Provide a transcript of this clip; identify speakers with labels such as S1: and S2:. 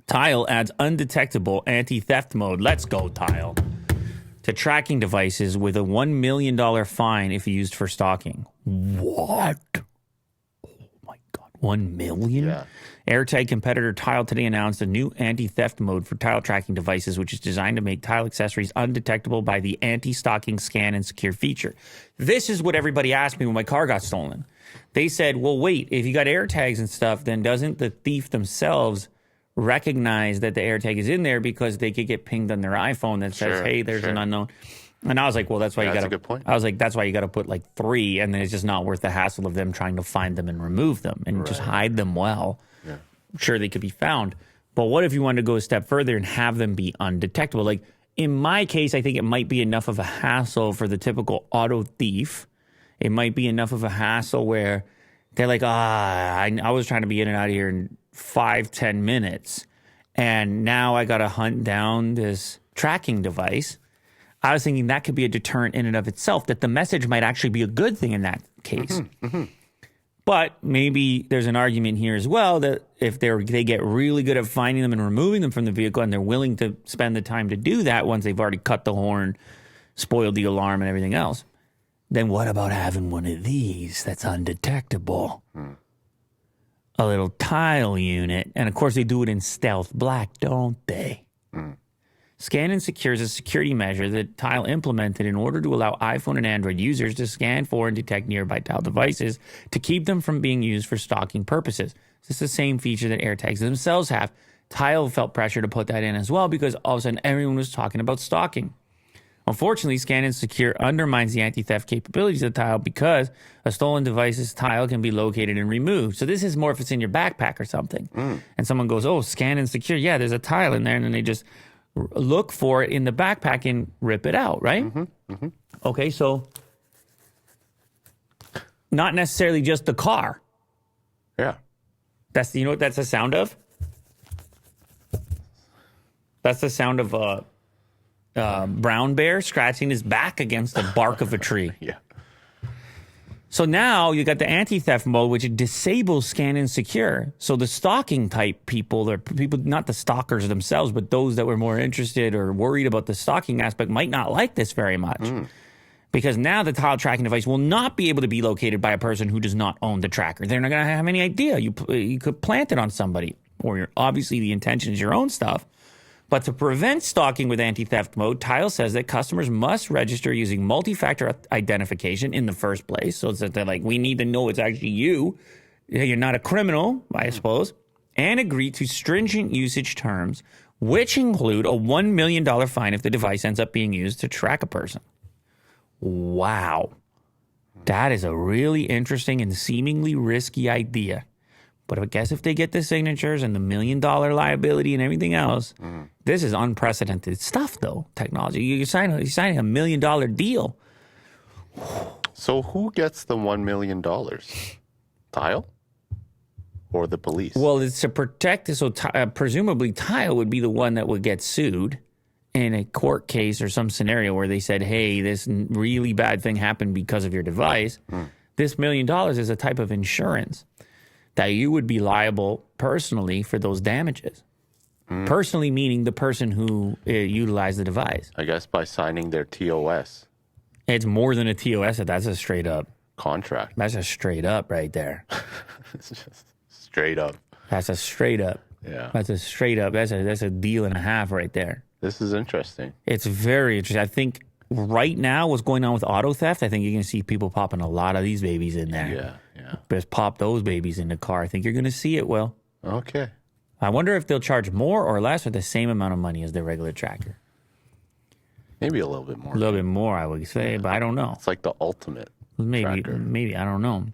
S1: Tile adds undetectable anti-theft mode. Let's go, Tile. To tracking devices with a $1 million fine if used for stalking. What? Oh my God. 1 million?
S2: Yeah.
S1: AirTag competitor Tile today announced a new anti-theft mode for Tile tracking devices, which is designed to make Tile accessories undetectable by the anti-stalking scan and secure feature. This is what everybody asked me when my car got stolen. They said, well, wait, if you got AirTags and stuff, then doesn't the thief themselves recognize that the AirTag is in there because they could get pinged on their iPhone that says, hey, there's an unknown. And I was like, well, that's why you got to.
S2: That's a good point.
S1: I was like, that's why you got to put like 3, and then it's just not worth the hassle of them trying to find them and remove them and just hide them well.
S2: Yeah.
S1: Sure, they could be found. But what if you wanted to go a step further and have them be undetectable? Like in my case, I think it might be enough of a hassle for the typical auto thief. It might be enough of a hassle where they're like, I was trying to be in and out of here in 5-10 minutes. And now I got to hunt down this tracking device. I was thinking that could be a deterrent in and of itself, that the message might actually be a good thing in that case. But maybe there's an argument here as well that if they get really good at finding them and removing them from the vehicle and they're willing to spend the time to do that once they've already cut the horn, spoiled the alarm and everything else, then what about having one of these that's undetectable? A little Tile unit. And of course they do it in stealth black, don't they? Scan and Secure is a security measure that Tile implemented in order to allow iPhone and Android users to scan for and detect nearby Tile devices to keep them from being used for stalking purposes. This is the same feature that AirTags themselves have. Tile felt pressure to put that in as well because all of a sudden everyone was talking about stalking. Unfortunately, Scan and Secure undermines the anti-theft capabilities of Tile because a stolen device's Tile can be located and removed. So this is more if it's in your backpack or something. And someone goes, oh, Scan and Secure, yeah, there's a Tile in there, and then they just look for it in the backpack and rip it out, right? Okay, so not necessarily just the car.
S2: Yeah.
S1: That's, you know what that's the sound of? That's the sound of a brown bear scratching his back against the bark of a tree.
S2: Yeah.
S1: So now you got the anti-theft mode, which disables Scan and Secure. So the stalking type people, or people, not the stalkers themselves, but those that were more interested or worried about the stalking aspect might not like this very much. Because now the Tile tracking device will not be able to be located by a person who does not own the tracker. They're not going to have any idea. You could plant it on somebody, or obviously the intention is your own stuff. But to prevent stalking with anti-theft mode, Tile says that customers must register using multi-factor identification in the first place. So it's that they're like, we need to know it's actually you. You're not a criminal, I suppose. And agree to stringent usage terms, which include a $1 million fine if the device ends up being used to track a person. Wow. That is a really interesting and seemingly risky idea. But I guess if they get the signatures and the $1 million liability and everything else, this is unprecedented stuff, though, technology. You're signing a $1 million deal.
S2: So who gets the $1 million? Tile? Or the police?
S1: Well, it's to protect, so presumably Tile would be the one that would get sued in a court case or some scenario where they said, hey, this really bad thing happened because of your device. This $1 million is a type of insurance that you would be liable personally for those damages. Personally meaning the person who utilized the device.
S2: I guess by signing their TOS.
S1: It's more than a TOS. That's a straight up
S2: contract.
S1: That's a straight up right there.
S2: It's just straight up.
S1: That's a straight up.
S2: Yeah.
S1: That's a straight up. That's a deal and a half right there.
S2: This is interesting.
S1: It's very interesting. I think right now what's going on with auto theft, I think you're going to see people popping a lot of these babies in there.
S2: Yeah.
S1: Just pop those babies in the car. I think you're going to see it, Will.
S2: Okay.
S1: I wonder if they'll charge more or less or the same amount of money as their regular tracker.
S2: Maybe a little bit more.
S1: A little bit more, I would say, but I don't know.
S2: It's like the ultimate tracker.
S1: Maybe, I don't know.